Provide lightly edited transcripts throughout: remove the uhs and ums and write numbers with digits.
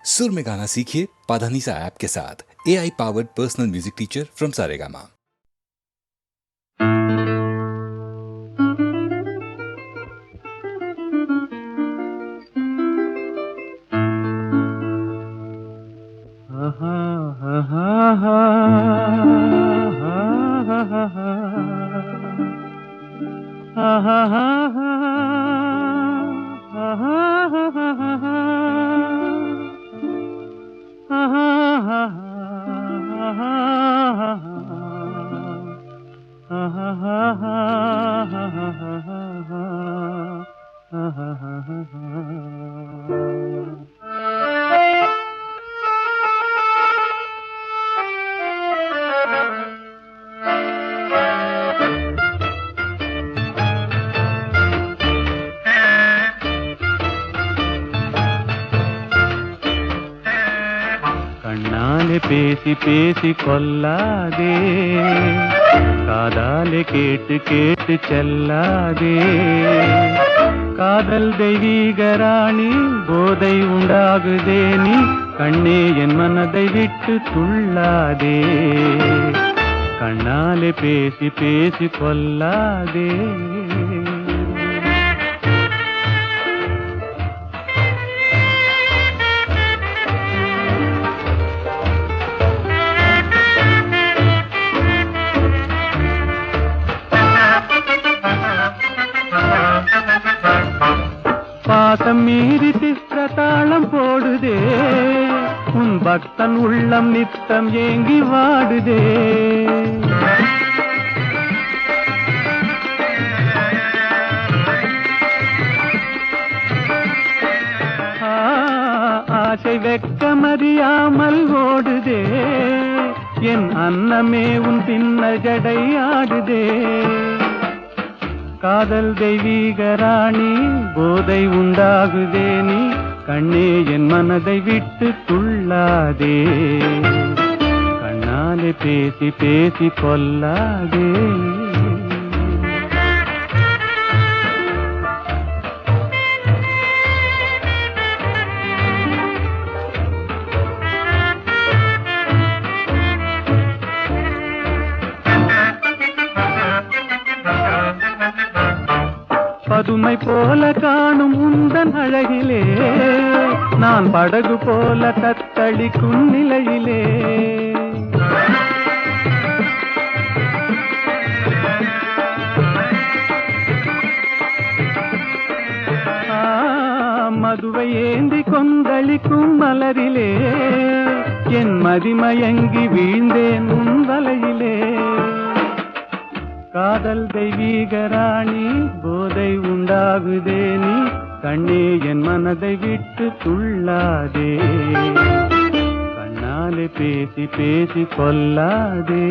सुर में गाना सीखिए पाधानीसा ऐप के साथ। AI powered personal music teacher from Saregama. கண்ணாலே பேசி பேசி கொல்லாதே, காதாலே கேட்டு கேட்டு செல்லாதே. காதல் தெய்வீக ராணி, போதை உண்டாகுதே நீ, கண்ணே என் மனதை விட்டு துள்ளாதே. கண்ணாலே பேசி பேசி கொல்லாதே. பாசம் மீறி சித்திரத்தாளம் போடுதே, உன் பக்தன் உள்ளம் நித்தம் ஏங்கி வாடுதே. ஆசை வெட்கமறியாமல் ஓடுதே, என் அன்னமே உன் பின்ன ஜடை ஆடுதே. காதல் தெய்வீக ராணி, போதை உண்டாகுதே நீ, கண்ணே என் மனதை விட்டு துள்ளாதே. கண்ணாலே பேசி பேசி கொல்லாதே. பதுமை போல காணும் உந்தன் அழகிலே, நான் படகு போல தத்தளிக்கும் நிலையிலே. மதுவை ஏந்தி கொந்தளிக்கும் மலரிலே, என் மதிமயங்கி வீழ்ந்தேன் உன் வலையிலே. காதல் தெய்வீக ராணி, போதை உண்டாகுதே நீ, கண்ணே என் மனதை விட்டு துள்ளாதே. கண்ணாலே பேசி பேசி கொல்லாதே.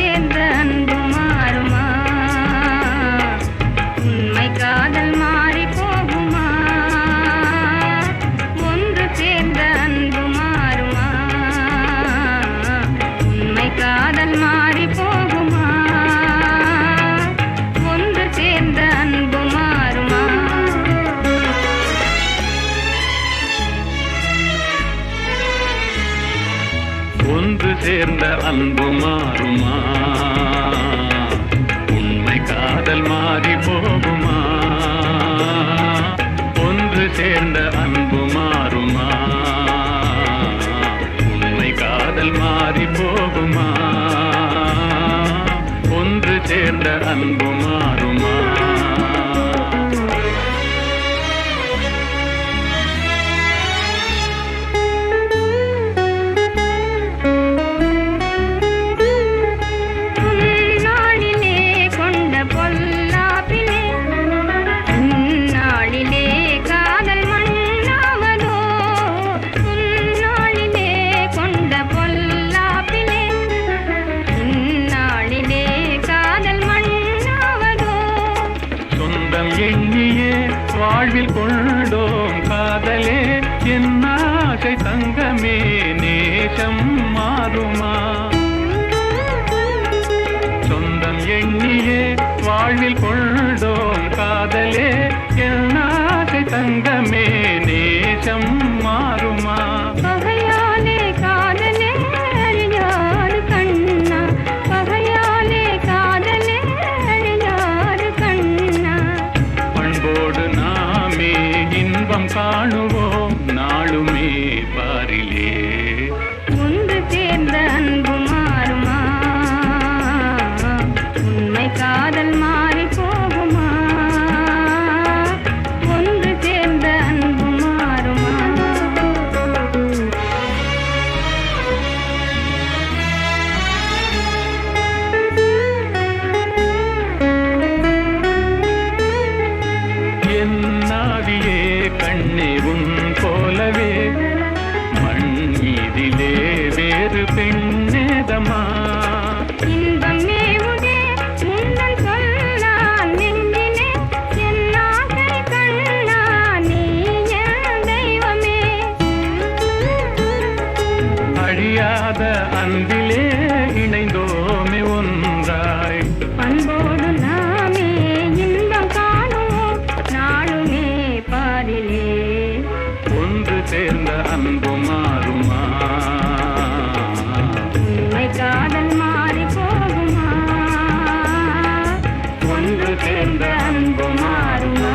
சேர்ந்த அன்பு மாறுமா, உண்மை காதல் மாறி போகுமா. ஒன்று சேர்ந்த அன்பு மாறுமா, உண்மை காதல் மாறி போகுமா. ஒன்று சேர்ந்த அன்பு மாறுமா. காதல் மண் சொந்தம் எண்ணியே வாழ்வில் கொண்டோம் காதலே என் ஆசை தங்கமே நேசம் மாறுமா சொந்தம் எண்ணியே வாழ்வில் கொண்டோம் காதலே என் ஆசை தங்கமே நேசம் மாறுமா பகையாலே காதலே அறியாறு கண்ணா பகையாலே காதலே அறியாறு கண்ணா பண்போடு நாமே இன்பம் காணுவோம் நாளுமே பாரிலே ஒன்று சேர்ந்த அன்பு மாறுமா உண்மை காதல் மாறி போகுமா ஒன்று சேர்ந்த அன்பு மாறுமா என் நாவியே கண்ணே உன் போலவே மண் மீதிலே வேறு பெண்ணேதமா இன்பம் மேவுதே முன்னல் சொன்னால் நெஞ்சிலே என் ஆசை கண்ணா நீ என் தெய்வமே அழியாத அன்பிலே இணைந்தோமே ஒன்றாய் அன்போடு நாமே இன்பம் காணுவோம் நாளுமே பாரிலே ஒன்று சேர்ந்த அன்பு மாறுமா உண்மை காதல் மாறி போகுமா ஒன்று சேர்ந்த அன்பு மாறுமா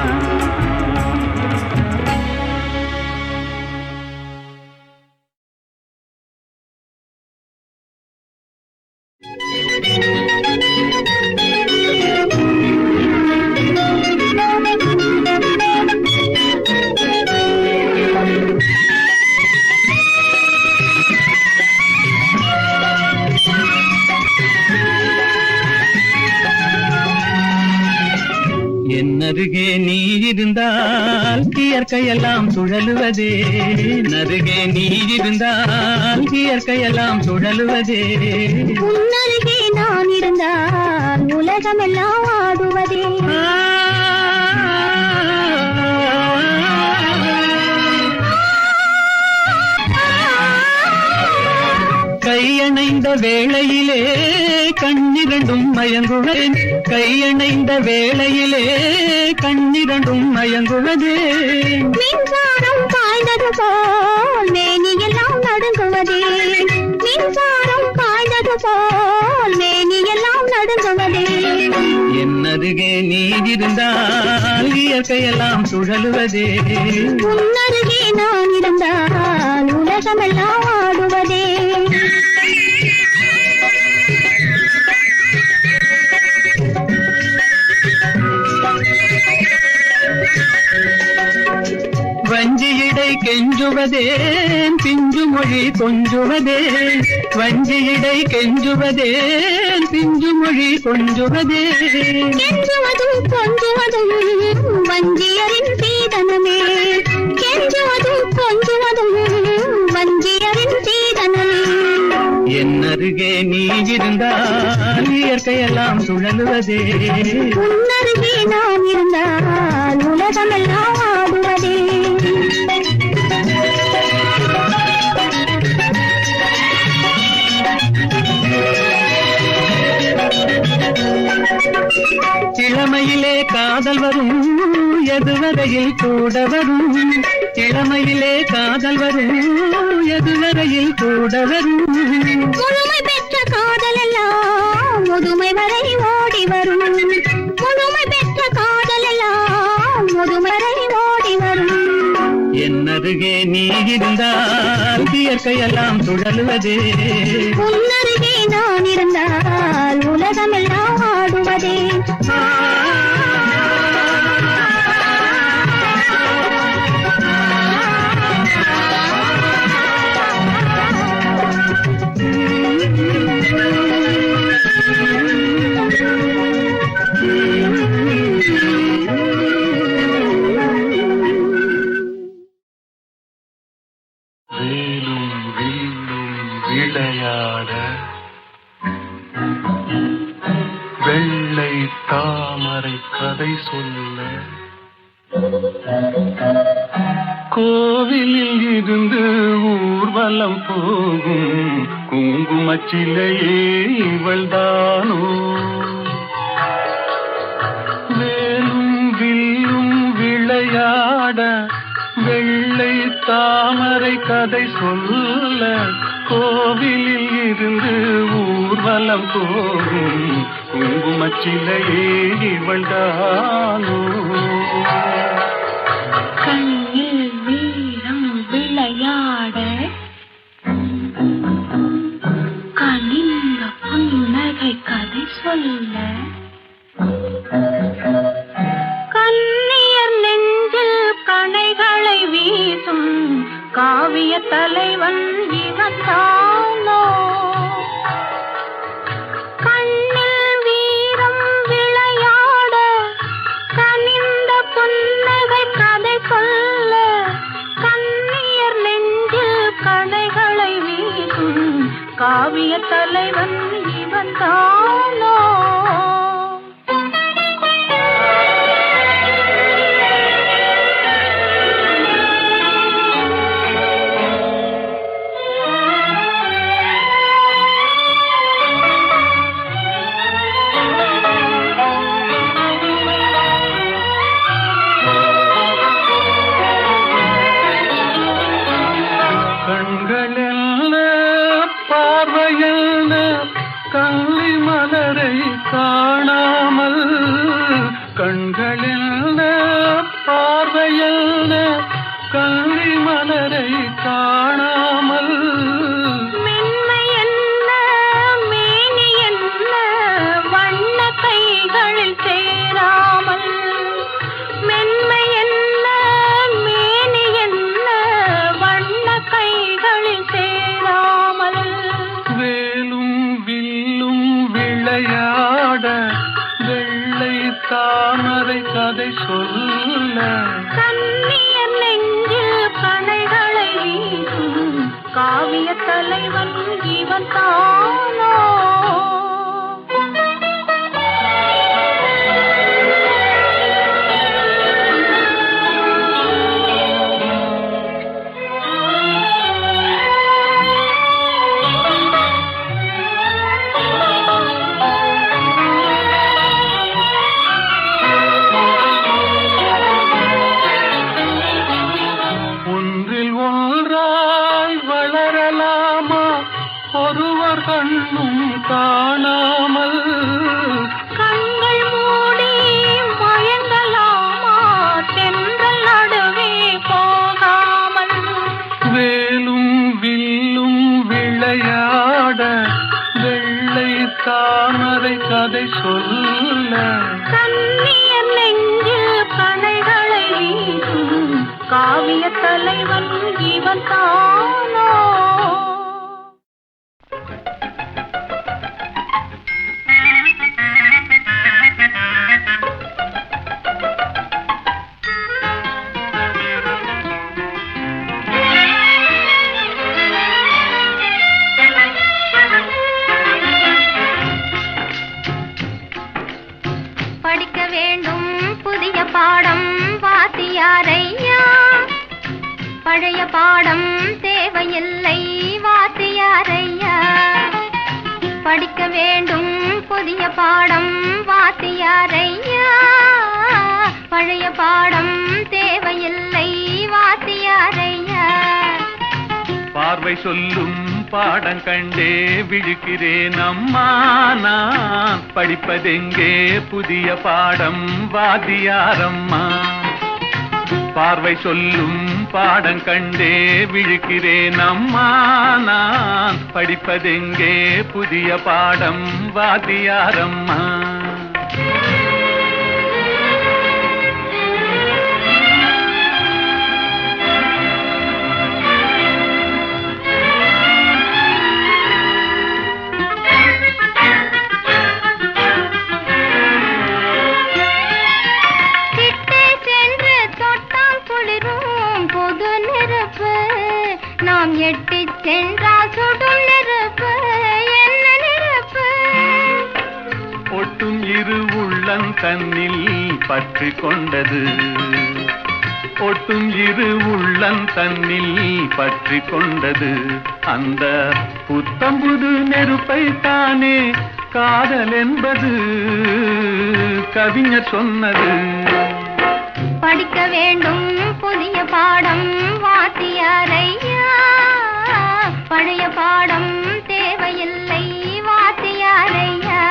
என்னருகே நீ இருந்தால் இயற்கையெல்லாம் சுழலுவதே நருகே நீ இருந்தால் இயற்கையெல்லாம் சுழலுவதே உன்னருகே நான் இருந்தால் உலகமெல்லாம் ஆடுவதே கையணைந்த வேளையிலே கண்ணிரண்டும் மயங்குவேன் கையணைந்த வேளையிலே கண்ணிரண்டும் மயங்குவதே மின்சாரம் பாய்ந்தது போல் மேனியெல்லாம் நடுங்குவதே மின்சாரம் பாய்ந்தது போல் மேனியெல்லாம் நடுங்குவதே என்னருகே நீ இருந்தால் இயற்கையெல்லாம் சுழலுவதே உன்னருகே நான் இருந்தால் உலகமெல்லாம் ஆடுவதே வஞ்சியிடை கெஞ்சுவதேன் பிஞ்சு மொழி கொஞ்சுவதே வஞ்சியிடை கெஞ்சுவதேன் பிஞ்சு மொழி கொஞ்சுவதே கெஞ்சுவதும் கொஞ்சுவதும் வஞ்சியரின் சீதனமே கெஞ்சுவதும் கொஞ்சுவதும் வஞ்சியரின் சீதனமே என்னருகே நீ இருந்தால் இயற்கையெல்லாம் சுழலுவதே உன்னருகே நான் இருந்தால் உலகமெல்லாம் ஆடுவதே இளமையிலே காதல் வரும் எதுவரையில் கூட வரும் இளமையிலே காதல் வரும் எதுவரையில் கூட வரும் முழுமை பெற்ற காதல் எல்லாம் முதுமை வரை ஓடி வரும் முழுமை பெற்ற காதல் எல்லாம் முதுமை வரை ஓடி வரும் என்னருகே நீ இருந்தால் இயற்கையெல்லாம் சுழலுவதே உன்னருகே நான் இருந்தால் உலகமெல்லாம் ஆடுவதே விளையாட வெள்ளை தாமரை கதை சொல்ல கோவிலில் இருந்து ஊர்வலம் போகும் குங்குமச்சிலையே இவள்தானோ வேலும் வில்லும் விளையாட வெள்ளை தாமரை கதை சொல்ல கோவிலில் இருந்து ஊர்வலம் போகும் குங்குமச்சிலையே இவள்தானோ கண்ணில் வீரம் விளையாட கனிந்த புன்னகை கதை சொல்ல கண்ணியர் நெஞ்சில் கணைகளை வீசும் காவிய தலைவன் இவன் தானோ கண்ணில் வீரம் விளையாட கனிந்த புன்னகை கதை சொல்ல கண்ணியர் நெஞ்சில் கணைகளை வீசும் காவிய தலைவன் இவன் தானோ கள்ளி மலரை காணாமல் கண்களில் பார்வையில் கள்ளி மலரை காணாமல் மென்மை என்ன மேனி என்ன வண்ண கைகளில் சேராமல் மென்மை என்ன மேனி என்ன வண்ண கைகளில் சேராமல் வேலும் வில்லும் விளையாட வெள்ளை தாமரை கதை சொல்ல கண்ணியர் நெஞ்சில் கணைகளை வீசும் காவிய தலைவன் இவன் தானோ ஒருவர் கண்ணும் காணாமல் கண்கள் மூடி மயங்கலாமா தென்றல் நடுவே போகாமல் வேலும் வில்லும் விளையாட வெள்ளை தாமரை கதை சொல்ல கண்ணியர் நெஞ்சில் கணைகளை வீசும் காவிய தலைவன் இவன் தானோ படிக்க வேண்டும் புதிய பாடம் வாத்தியாரையா பழைய பாடம் தேவையில்லை வாத்தியாரையா படிக்க வேண்டும் புதிய பாடம் வாத்தியாரையா பழைய பாடம் தேவையில்லை வாத்தியாரையா பார்வை சொல்லும் பாடம் கண்டே விழுக்கிறேன் அம்மா நான் படிப்பதெங்கே புதிய பாடம் வாத்தியாரம்மா பார்வை சொல்லும் பாடம் கண்டே விழுக்கிறேன் அம்மா நான் படிப்பதெங்கே புதிய பாடம் வாத்தியாரம்மா நாம் எட்டி சென்றால் சுடும் நெருப்பு என்ன நெருப்பு ஒட்டு உள்ளந்தன்னில் பற்றி கொண்டது ஒட்டும் இரு உள்ளந்தன்னில் பற்றி கொண்டது அந்த புத்தம்புது நெருப்பை தானே காதல் என்பது கவிஞர் சொன்னது. படிக்க வேண்டும் புதிய பாடம் வாத்தியாரையா, பழைய பாடம் தேவையில்லை வாத்தியாரையா.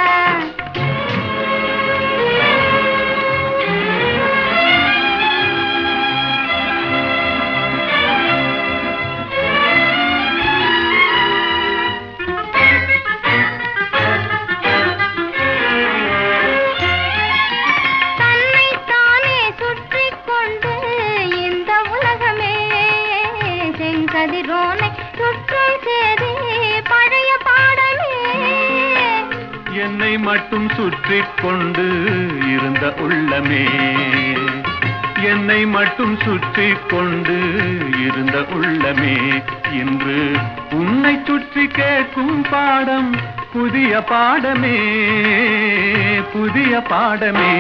கதிரோனை சுற்றும் சேதே பழைய பாடமே. என்னை மட்டும் சுற்றி கொண்டு இருந்த உள்ளமே, என்னை மட்டும் சுற்றி கொண்டு இருந்த உள்ளமே, இன்று உன்னை சுற்றி கேட்கும் பாடம் புதிய பாடமே, புதிய பாடமே.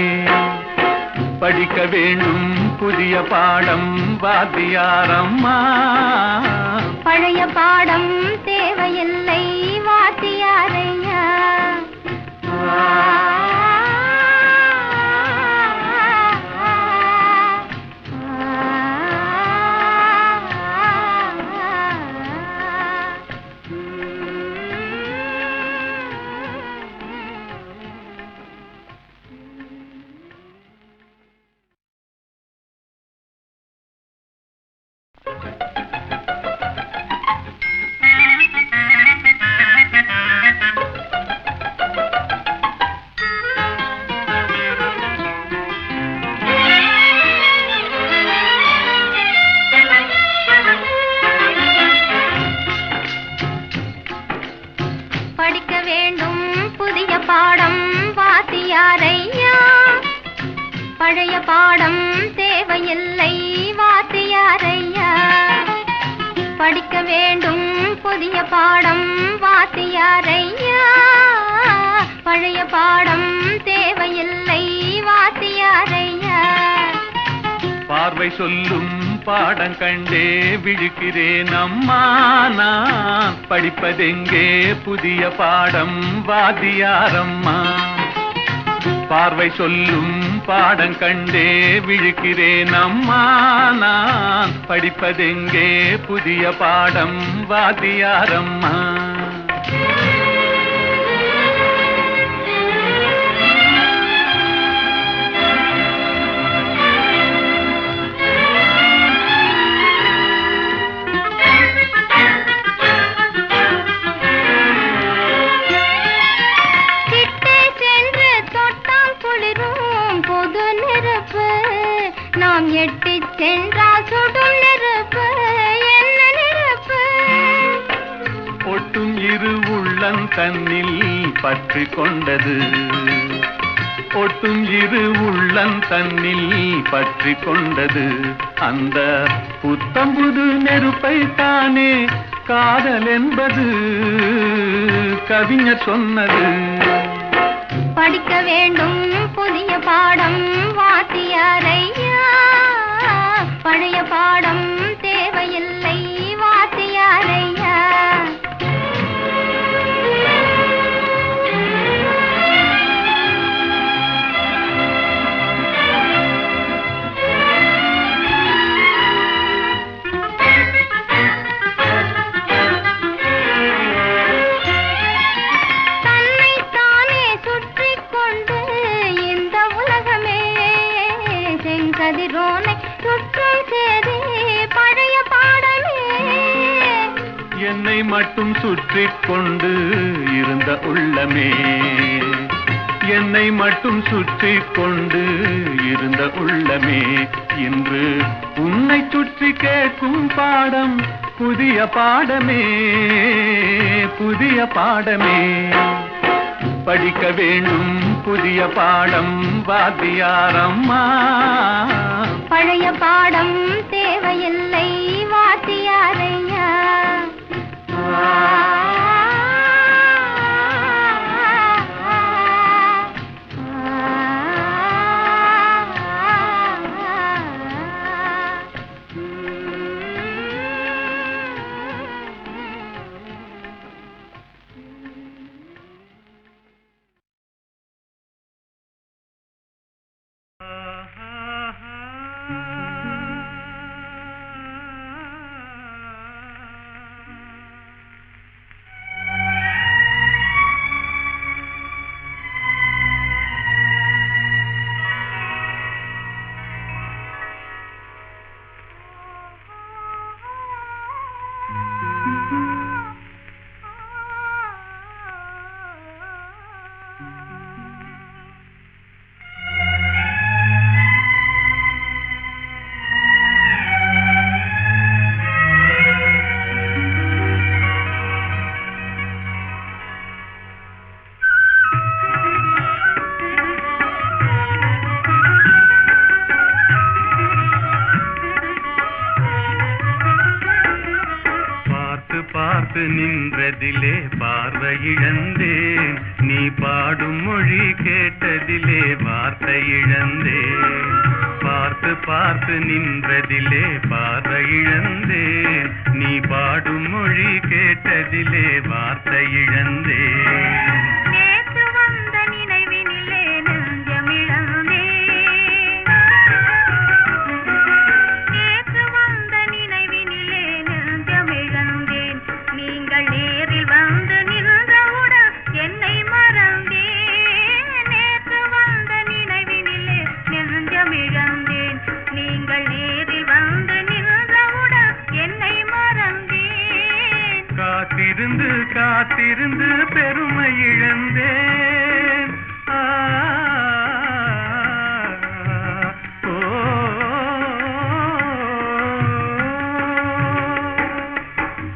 படிக்க வேண்டும் புதிய பாடம் வாத்தியாரம்மா, பழைய பாடம் தேவையில்லை வாத்தியாரையா. படிக்க வேண்டும் புதிய பாடம் வாத்தியாரையா, பழைய பாடம் தேவையில்லை வாத்தியாரையா. படிக்க வேண்டும் புதிய பாடம் வாத்தியாரையா, பழைய பாடம் தேவையில்லை வாத்தியாரையா. பார்வை சொல்லும் பாடம் கண்டே விழிக்கிறேன் அம்மா, நான் படிப்பதெங்கே புதிய பாடம் வாத்தியாரம்மா. பார்வை சொல்லும் பாடம் கண்டே விழிக்கிறேன் அம்மா, நான் படிப்பதெங்கே புதிய பாடம் வாத்தியாரம்மா. நாம் எட்டி சென்றால் சுடும் நெருப்பு என்ன நெருப்பு. ஒட்டும் இரு உள்ளந்தன்னில் பற்றி கொண்டது ஒட்டும் இரு உள்ளந்தன்னில் பற்றி கொண்டது அந்த புத்தம்புது நெருப்பை தானே காதல் என்பது கவிஞர் சொன்னது. படிக்க வேண்டும் புதிய பாடம் வாத்தியாரையா, பழைய பாடம் தேவையில்லை வாத்தியாரையா. கதிரோனை சுற்றும் சேதே பழைய பாடமே. என்னை மட்டும் சுற்றி கொண்டு இருந்த உள்ளமே, என்னை மட்டும் சுற்றி கொண்டு இருந்த உள்ளமே, இன்று உன்னை சுற்றி கேட்கும் பாடம் புதிய பாடமே, புதிய பாடமே. படிக்க வேண்டும் புதிய பாடம் வாத்தியாரம்மா, பழைய பாடம் தேவையில்லை வாத்தியாரையா. பார்த்து நின்றதிலே பார்வை இழந்தேன், நீ பாடும் மொழி கேட்டதிலே வார்த்தை இழந்தேன். பார்த்து பார்த்து நின்றதிலே பார்வை இழந்தேன், நீ பாடும் மொழி கேட்டதிலே வார்த்தை இழந்தேன். நேற்று வந்த நினைவினிலே நெஞ்சமிழந்தேன், நேற்று வந்த நினைவினிலே நெஞ்சமிழந்தேன். நீங்கள் நேரில் வந்து நின்றவுடன் என்னை மறந்தேன். நேற்று வந்த நினைவினிலே நெஞ்சமிழந்தேன், நீங்கள் நேரில் வந்து நின்றவுடன் என்னை மறந்தேன். காத்திருந்து காத்திருந்து பெருமை இழந்தேன்.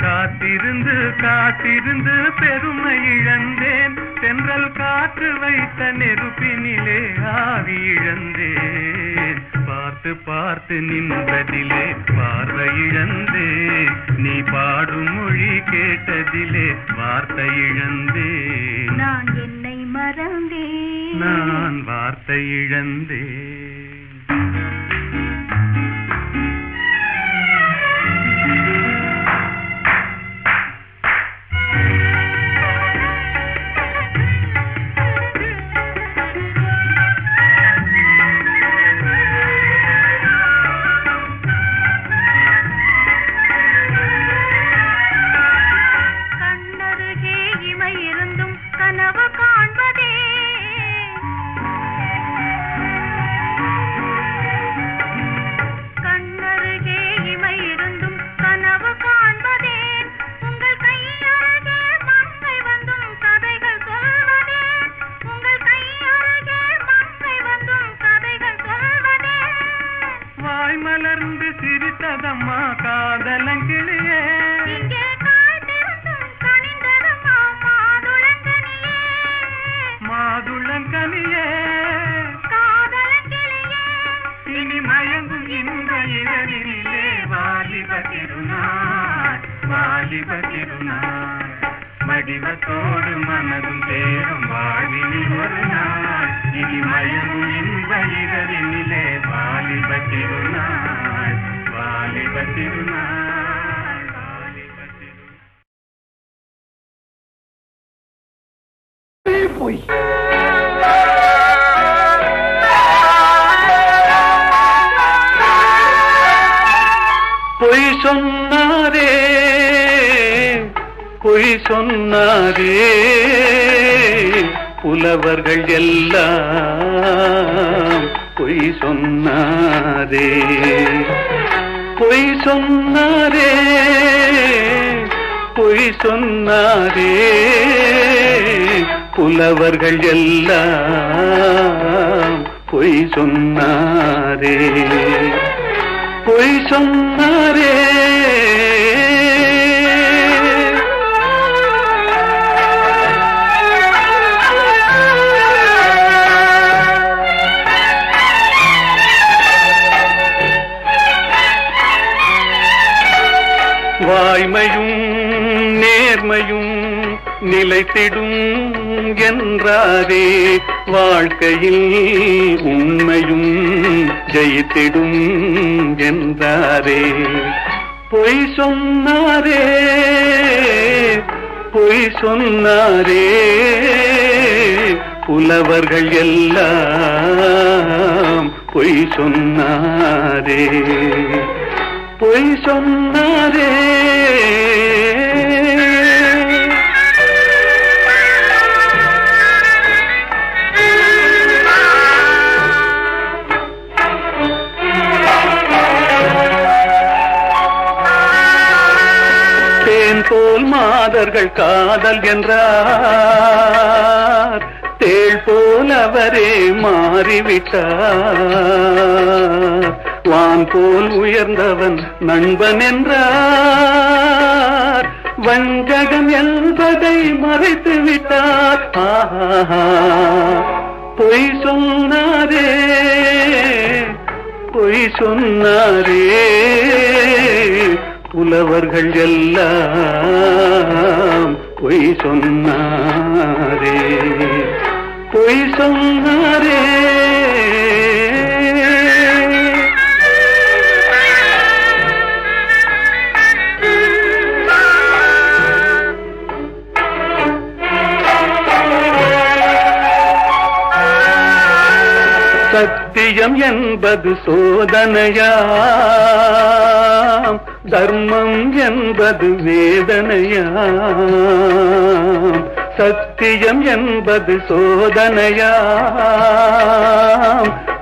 காத்திருந்து காத்திருந்து பெருமை இழந்தேன், தென்றல் காற்று வைத்த நெருப்பினிலே ஆவி இழந்தேன். பார்த்து பார்த்து நின்றதிலே பார்வை இழந்தேன், நீ பாடும் மொழி கேட்டதிலே வார்த்தை இழந்தேன். நான் என்னை மறந்தேன், நான் வார்த்தை இழந்தேன். கண்ணருகே இமை இருந்தும் கனவு காண்பதே, கண்ணருகே இமை இருந்தும் கனவு காண்பதே. உங்கள் கையருகே மங்கை வந்தும் கதைகள் சொல்வதே, உங்கள் கையருகே மங்கை வந்தும் கதைகள் சொல்வதே. வாய் மலர்ந்து சிரித்ததம்மா காதலங்கிளியே, இங்கே காய்ந்திருந்தும் கனிந்ததம்மா மாதுளங்கனியே, மாதுளங்கனியே. காதலங்கிளியே. இனி மயங்கும் இந்த இரவினிலே வாலிப திருநாள், வாலிப திருநாள். வடிவத்தோடு மனதும் தேரும் வாழ்வினில் ஒரு நாள். இனி மயங்கும் இந்த இரவினிலே வாலிப திருநாள், வாலிப திருநாள், வாலிப திருநாள். பொய் சொன்னாரே, பொய் சொன்னாரே, புலவர்கள் எல்லாம் பொய் சொன்னாரே. பொய் சொன்னாரே, பொய் சொன்னாரே, புலவர்கள் எல்லாம் பொய் சொன்னாரே, பொய் சொன்னாரே. வாய்மையும் நேர்மையும் நிலைத்திடும் என்றாரே, வாழ்க்கையில் உண்மையும் ஜெயித்திடும் என்றாரே. பொய் சொன்னாரே, பொய் சொன்னாரே, புலவர்கள் எல்லாம் பொய் சொன்னாரே, பொய் சொன்னாரே. தேன் போல் மாதர்கள் காதல் என்றார், தேள் போல் அவரே மாறிவிட்டார். வான் போல் உயர்ந்தவன் நண்பன் என்றார், வஞ்சகம் என்பதை மறைத்து விட்டார். பொய் சொன்னாரே, பொய் சொன்னாரே, புலவர்கள் எல்லாம் பொய் சொன்னாரே, பொய் சொன்னாரே. சத்தியம் என்பது சோதனையாம், தர்மம் என்பது வேதனையாம். சத்தியம் என்பது சோதனையாம்,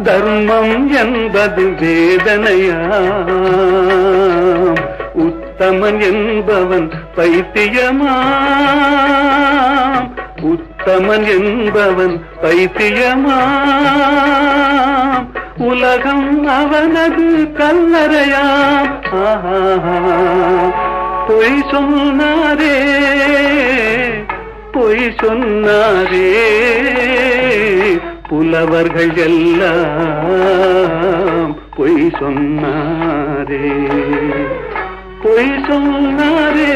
தர்மம் என்பது வேதனையாம். உத்தமன் என்பவன் பைத்தியமாம், உத்தமன் என்பவன் பைத்தியமாம். உலகம் அவனது கல்லறையாம். பொய் சொன்னாரே, பொய் சொன்னாரே. புலவர்கள் எல்லாம் பொய் சொன்னாரே, பொய் சொன்னாரே.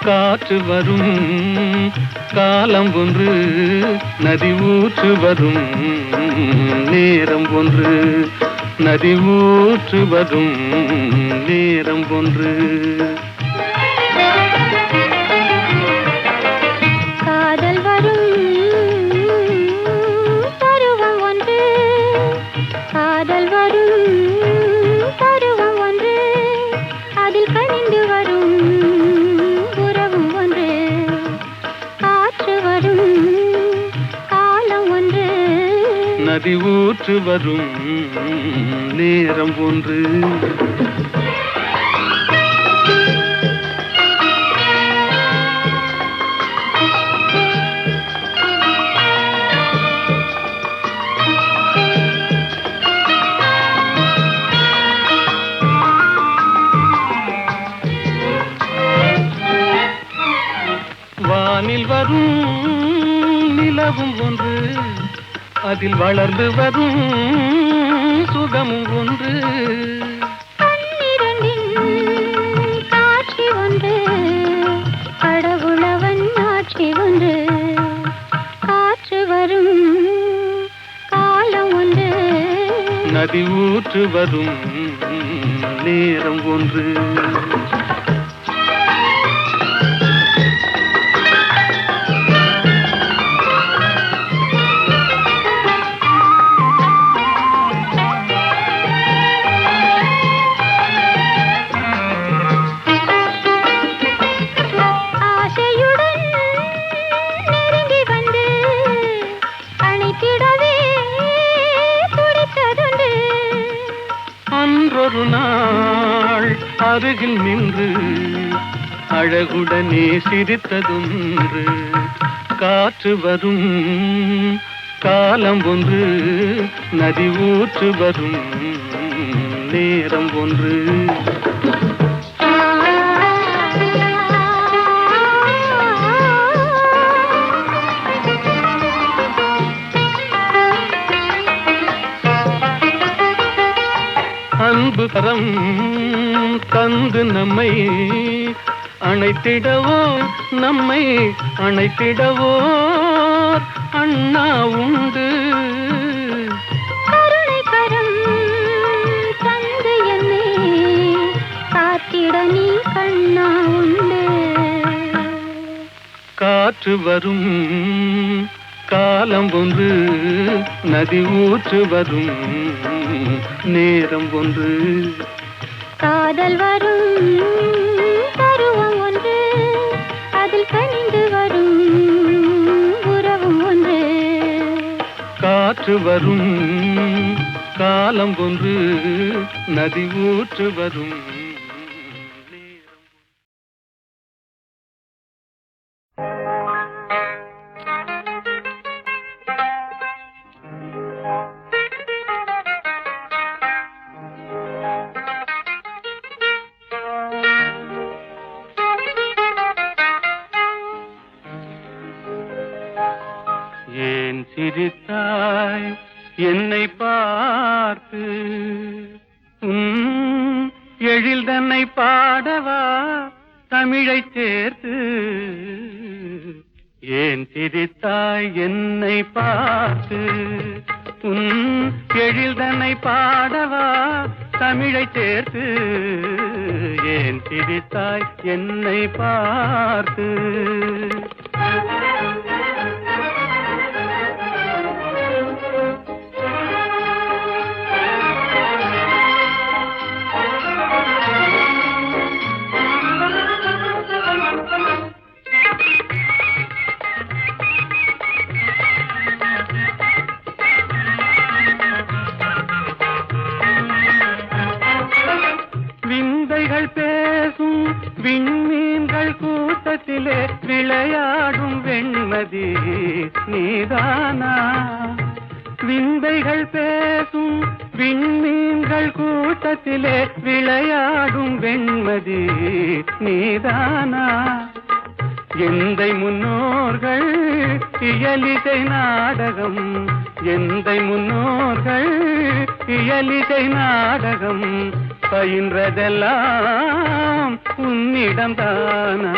காற்று வரும் காலம் ஒன்று, நதி ஊற்று வரும் நேரம் ஒன்று, நதி ஊற்று வரும் நேரம் ஒன்று. காதல் வரும் பருவம் ஒன்று, காதல் வரும் பருவம் ஒன்று, அதில் கனிந்து வரும் உறவும் ஒன்று. காற்று வரும் காலம் ஒன்று, நதி ஊற்று வரும் நேரம் ஒன்று. வானில் வரும் நிலவும் ஒன்று, அதில் வளர்ந்து வரும் சுகமும் ஒன்று. கண்ணிரண்டின் காட்சி ஒன்று, கடவுளவன் ஆட்சி ஒன்று. காற்று வரும் காலம் ஒன்று, நதி ஊற்று வரும் நேரம் ஒன்று. அன்றொரு நாள் அருகில் நின்று அழகுடனே சிரித்ததொன்று. காற்று வரும் காலம் ஒன்று, நதி ஊற்று வரும் நேரம் ஒன்று. அன்பு கரம் தந்து நம்மை அணைத்திடவோ, நம்மை அணைத்திடவோ அண்ணா உண்டு. கருணை கரம் தந்து என்னை காத்திட நீ கண்ணா உண்டு. காற்று வரும் காலம் ஒன்று, நதி ஊற்று வரும் நேரம் ஒன்று. காதல் வரும் பருவம் ஒன்று, அதில் கனிந்து வரும் உறவும் ஒன்று. காற்று வரும் காலம் ஒன்று, நதி ஊற்று வரும் நேரம். சிரித்தாய் என்னை பார்த்து எழில் தன்னை பாடவா தமிழை சேர்த்து ஏன் சிரித்தாய் என்னை பார்த்து எழில் தன்னை பாடவா தமிழை சேர்த்து ஏன் சிரித்தாய் என்னை பார்த்து விந்தைகள் பேசும் விண்மீன்கள் கூட்டத்திலே விளையாடும் வெண்மதி நீதானா விந்தைகள் பேசும் விண்மீன்கள் கூட்டத்திலே விளையாடும் வெண்மதி நீதானா எந்தை முன்னோர்கள் இயலிசை நாடகம் எந்தை முன்னோர்கள் இயலிசை நாடகம் பயின்றதெல்லாம் உன்னிடம்தானா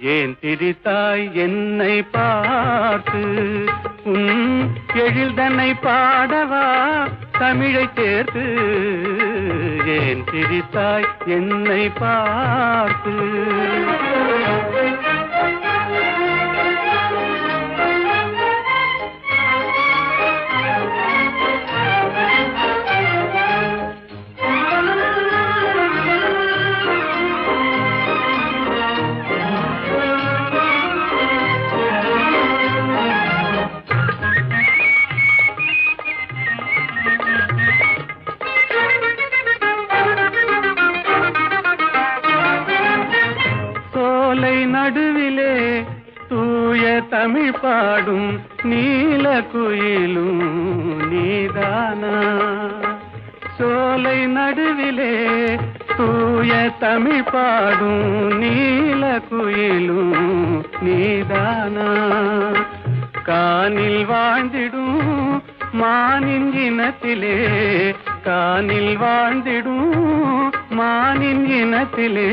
ஏன் சிரித்தாய் என்னை பார்த்து எழில் தன்னை பாடவா தமிழை சேர்த்து ஏன் சிரித்தாய் என்னை பார்த்து நடுவிலே தூய தமிழ் பாடும் நீல குயிலும் நீதானா சோலை நடுவிலே தூய தமிழ் பாடும் நீல குயிலும் நீதானா கானில் வாழ்ந்திடும் மானின் இனத்திலே கானில் வாழ்ந்திடும் மானின் இனத்திலே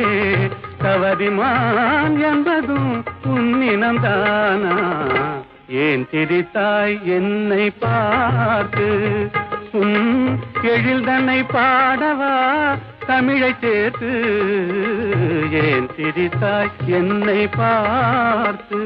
கவரிமான் என்பதும் உன்னினம்தானா ஏன் சிரித்தாய் என்னை பார்த்து எழில் தன்னை பாடவா தமிழை சேர்த்து ஏன் சிரித்தாய் என்னை பார்த்து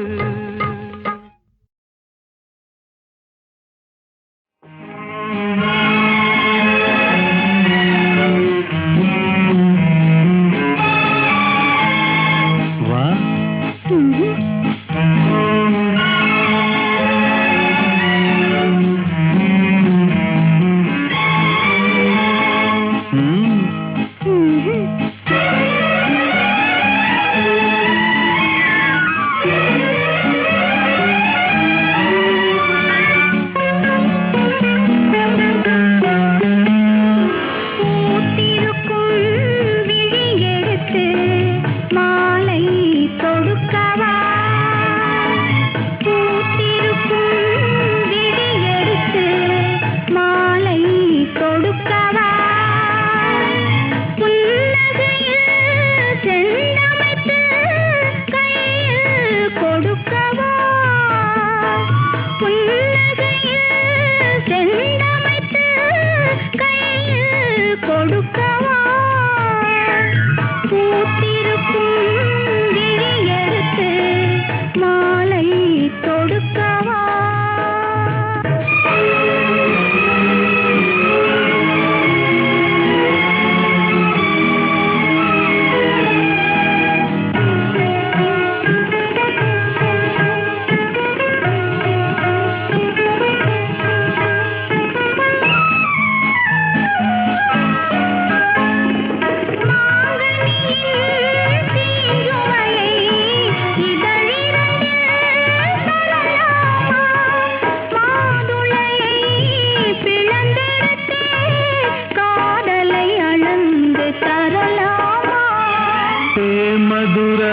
மதுர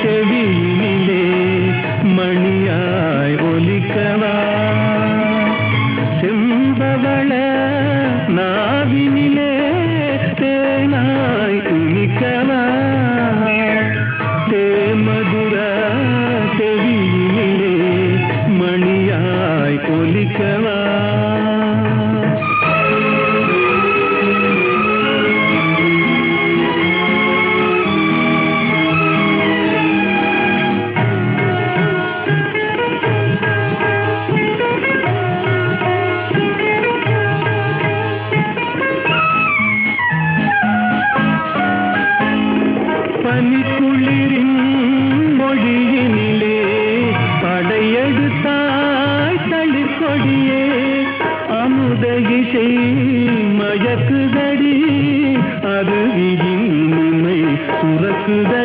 செவியிலே மணியாய் ஒலிக்கவா பனிக்குளிரின் மொழியினிலே படையெடுத்தாய் தளிர்கொடியே அமுத இசை மயக்குதடி அருவியின் உண்மை சுரக்குதடி